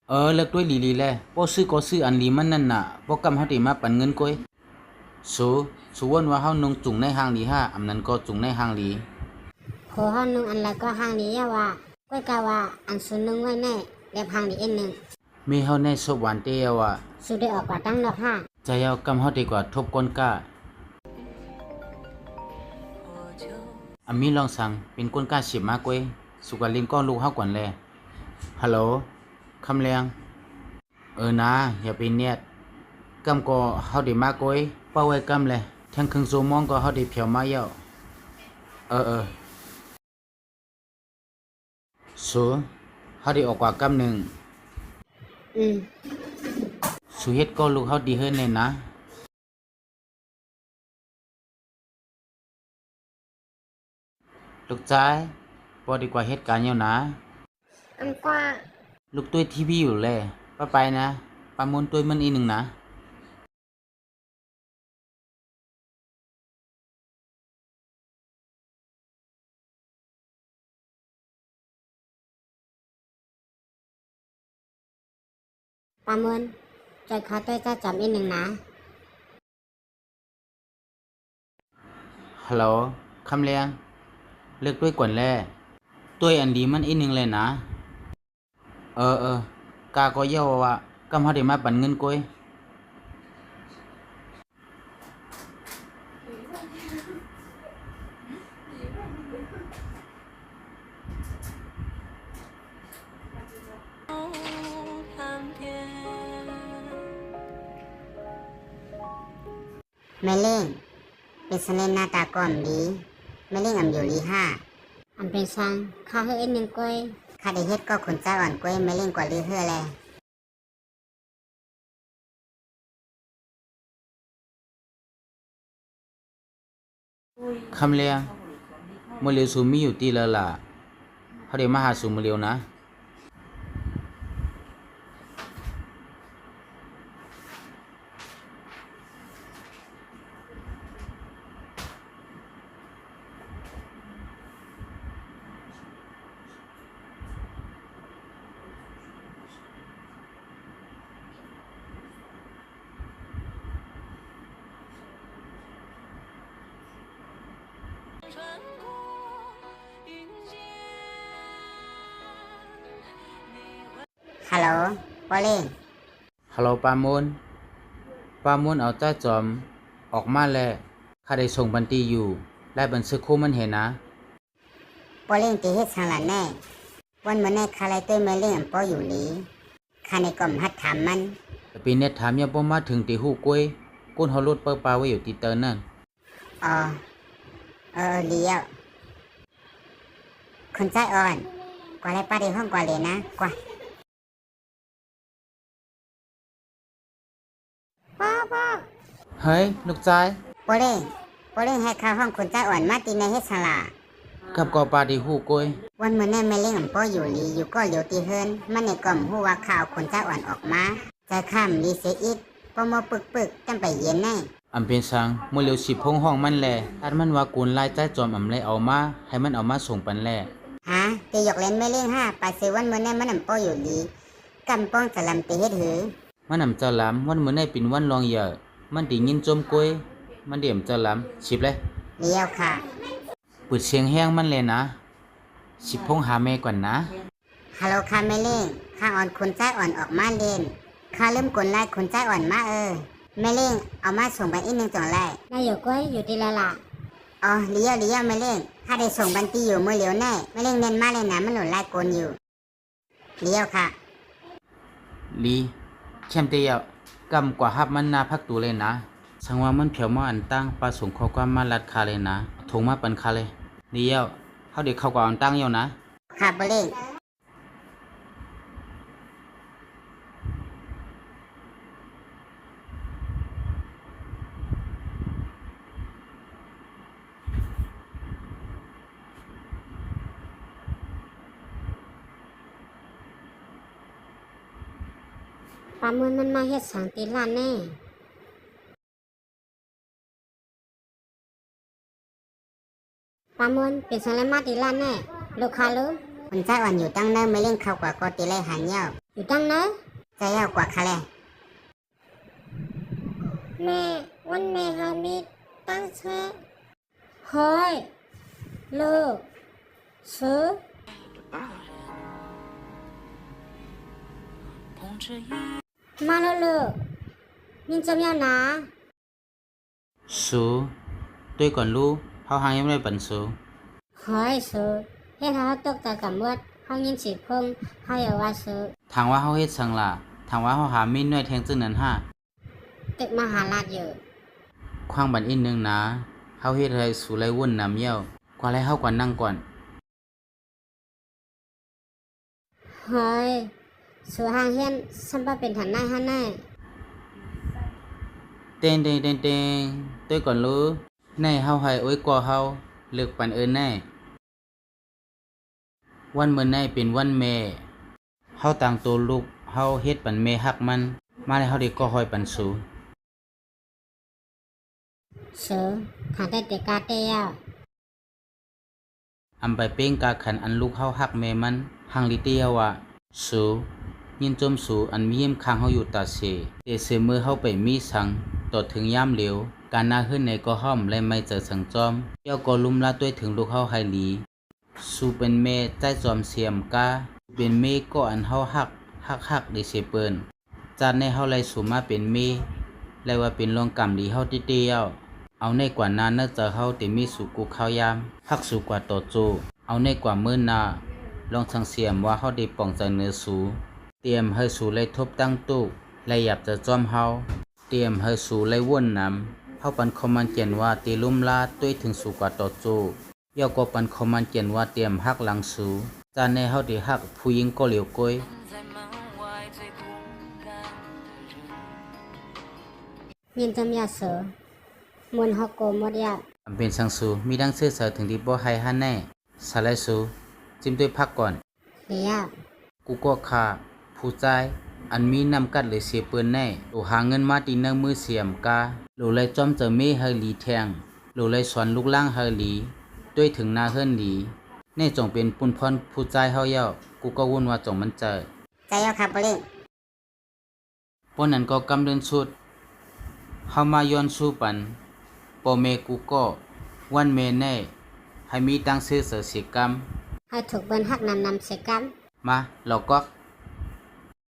เลิกด้วยลีแลป้อซื้อก็ซื้ออันลีมันนั่นน่ะป้อกำเฮาได้มาปันเงินก้อยสูวนว่าเฮานงจุงในห้างลีห้าอำนั้นก็จุงในห้างลีโหห้องนึงอันแล้วก็ห้างนี้ว่าก้อยกะว่าอันสุนนึงไว้แน่แล้วห้างนี้เอ็นนึงมีเฮาในศพหวานเตียวอ่ะสุดได้ออกกว่าตั้งดอกห้าใจเอากำเฮาดีกว่าทบก้นก้าอามีลองสั่งเป็นก้นก้า10มากก้อยสุกาลินก้อนลูกเฮากวนแลฮัลโหลคำแรงนะอย่าไปเนียดกำก็เฮาได้มาก้อยเป้าไว้กำเลยทั้งครึ่งชั่วโมงก็เฮาได้เพียวมาเย้าสูเฮาได้ออกกว่ากำหนึ่งสูเฮ็ดก็ลูกเฮาดีเฮิรนเลยนะลูกชายพอดีกว่าเหตุการณ์แล้วนะอันกว่าลูกตุ้ยทีวีอยู่เลยป้าไปนะป้ามนตุ้ยมันอีกหนึ่งนะปาเมินใจเขาต้อยจะจำอีกหนึ่งนะฮัลโหลคำเลียงเลิกด้วยก่อนแล่ตุ้ยอันดีมันอีกหนึ่งเลยนะกาก็เย้าว่ากำเฮาได้มาปันเงินก้อยแม่เล่งเป็นเสน่ห์หน้าตาก่อนดีแม่เล่งอำอยู่ลีห้าอันเป็นซังข้าเฮ็ดเอ็นหนึ่งก้อยข้าได้เฮ็ดก็ขุนเจ้าอ่อนก้อยแม่เล่งกว่าลีเฮือแลคำเลียงมื้อเร็วสูมีอยู่ตีแล้วล่ะเฮาได้มาหาสูมื้อเร็วนะฮัลโหลปอเล่งฮัลโหลปามนเอาจ้าจอมออกมาแล้วข้าได้ส่งบันตีอยู่และบันทึกคู่มันเห็นนะปอเล่งตีเฮ็ดสังหลันแน่วันมื้อแน่ข้าไล่ต้วยแม่เล่งอันปออยู่ลีข้าในกล่อมฮัดถามมันปีเน็ตถามยังบ่มาถึงตีหูกล้วยก้นเฮารถเปิดปลาไว้อยู่ตีเตินนั่นอ๋อเลี้ยวคนใจอ่อนกว่าไรป้าในห้องกว่าเลยนะกว่าพ่อเฮ้ยลูกชายปอเล่งให้ข้าห้องคนใจอ่อนมาตีในเฮ็ดสลากับกอปลาตีหูกล้วยวันมื้อแน่แม่เล่งอันป้ออยู่ลีอยู่ก็เหลียวตีเฮิรนมันในกล่อมฮู้ว่าข่าวคนใจอ่อนออกมาใจข้ามลีเสียอีกปอมอปึกจังไปเย็นแน่อำเป็นสังมื้อเร็วสิพงห้องมันแลอันมันว่ากูนลายใจจอมอำเลยเอามาให้มันเอามาส่งปันแลฮะตีหยกเล่นแม่เล่งห้าปาเซวันมื้อแน่มันอันป้ออยู่ลีกำป้องจะลำตีเฮ็ดหือมันอำเจ้าลำวันมื้อในเป็นวันรองเหยอะมันได้ยินจมกล้วยมันเดี่ยมเจ้าลำฉิบเลยเลี้ยวค่ะเปิดเสียงแห้งมันเลยนะสิพงหาแม่ก่อนนะฮัลโหลค่ะแม่เล่งข้าอ่อนคนใจอ่อนออกมาเล่นข้าเริ่มกลไล่คนใจอ่อนมาแม่เล่งเอามาส่งบันอีกหนึ่งจ่องไล่นายอยู่ก้อยอยู่ดีละล่ะอ๋อเลี้ยวแม่เล่งข้าได้ส่งบันตีอยู่มือเหลียวแน่แม่เล่งเน้นมาเลยนะมันหนุนไล่กลอยู่เลี้ยวค่ะลีแชมเตียวกำกว่าฮับมันนาพักตูเลยนะสังว่ามันเผียวมาอันตั้งปลาส่งข้อความมาลัดคาเลยนะถงมาปันคาเลยเลี้ยวเขาเด็กเข้ากว่าอันตั้งเยานะค่ะแม่เล่งปามือมันมาเฮ็ดสังตีล้านแน่ปามือเป็นสังเลมาตีล้านแน่ลูกค้าเลย คนใจอ่อนอยู่ตั้งเนิ่ไม่เล่นเข้ากว่าก็ตีเลยหางเหี่ยวอยู่ตั้งเนิ่ใจเหี่ยวกว่าค่ะแลแม่วันแม่เฮามีตั้งแช่เฮ้ยเลิกซื้อมาแล้วเลิกมินจะเมียวนะ สูด้วยก่อนลูกเฮาหางยังไม่ได้ปันสู เฮ้ยซื้อเฮ็ดให้เฮาตกใจกับเมื่อเฮายินเสียงเพิ่งเฮาอย่าว่าซื้อ ทางว่าเฮาเฮ็ดสังล่ะทางว่าเฮาหามีหน่วยแทงจึงนั้นห้า ตึกมหาราชอยู่ ควางบันอินนึงนะเฮาเฮ็ดให้สู่ไรวุ่นน้ำเยี่ยวกว่าไรเฮากว่านั่งก่อน เฮ้ยสู่หางเฮียนซัมบ่เป็นฐานนายเฮาแน่ เต้งด้วยก่อนลูกในเฮาให้โอ้ยกว่าเฮาเลิกปันเอิ้นแน่วันมื้อในเป็นวันแม่เฮาต่างตัวลูกเฮาเฮ็ดปันแม่ฮักมันมาแล้วเฮาได้ก็ห้อยปันสู ซื้อหาได้แต่กาเตียว อำไปเป้งกาขันอันลูกเฮาฮักแม่มันหังลิเตียว่าสูยินจมสูอันมีเยี่ยมค้างเฮาอยู่ตาเสเตเสมือเฮาไปมีสังต่อถึงยามเหลวการนาขึ้นในก็ห้อมและไม่เจอสังจอมเกี่ยวก็ลุมละด้วยถึงลูกเฮาไฮหลีสูเป็นแม่ใจจอมเสียมกาเป็นแม่ก็อันเฮาฮักได้เสเปิ้นจานในเฮาไลสูมาเป็นแม่และว่าเป็นรองกรรมดีเฮาติเตียวเอาในกว่านั้นน่าจะเฮาติมีสุกุข้าวยามฮักสูกว่าต่อโจเอาในกว่ามื้อนาลองสังเสียมว่าเฮาได้ป้องใจเนื้อสูเตรียมให้สูไล่ทบตั้งตู้และหยับจะจอมเฮาเตรียมให้สูไล่วนน้ำเฮาปันคอมันเกียนว่าตีลุ่มลาด้วยถึงสูกว่าต่อโจย่อก็ปันคอมันเกียนว่าเตรียมฮักหลังสูจานในเฮาได้ฮักผู้หญิงก็เหลียวก้อย ยินจะเมียวซื้อมวนเฮาโกหมดยา อำเป็นสังสูมีดังซื่อเสือถึงที่บ่ให้ฮันแน่สาไลสูจิ้มด้วยพักก่อน เลียว กูก็ค่าผู้ใจอันมีนำกัดเลยเสียเปิ้นแน่โลหาเงินมาตีเนืองมือเสียมกาโลเลยจอมเจอเมเฮอหลีแทงโลเลยสอนลูกล่างเฮอหลีด้วยถึงนาเฮิรนหลีแน่จงเป็นปุ่นพรผู้ใจเฮาเย้ากูก็วุ่นว่าจงมันเจอ ใจเหี่ยวครับบ่เล่น ป้นนั้นก็กำเดินสุดเฮามาย้อนสู่ปันปอเมกูก็วันเมแน่ให้มีตั้งซื่อเสือเสียกรรม ให้ถูกเบิ่นฮักนำเสกรรม มาเราก็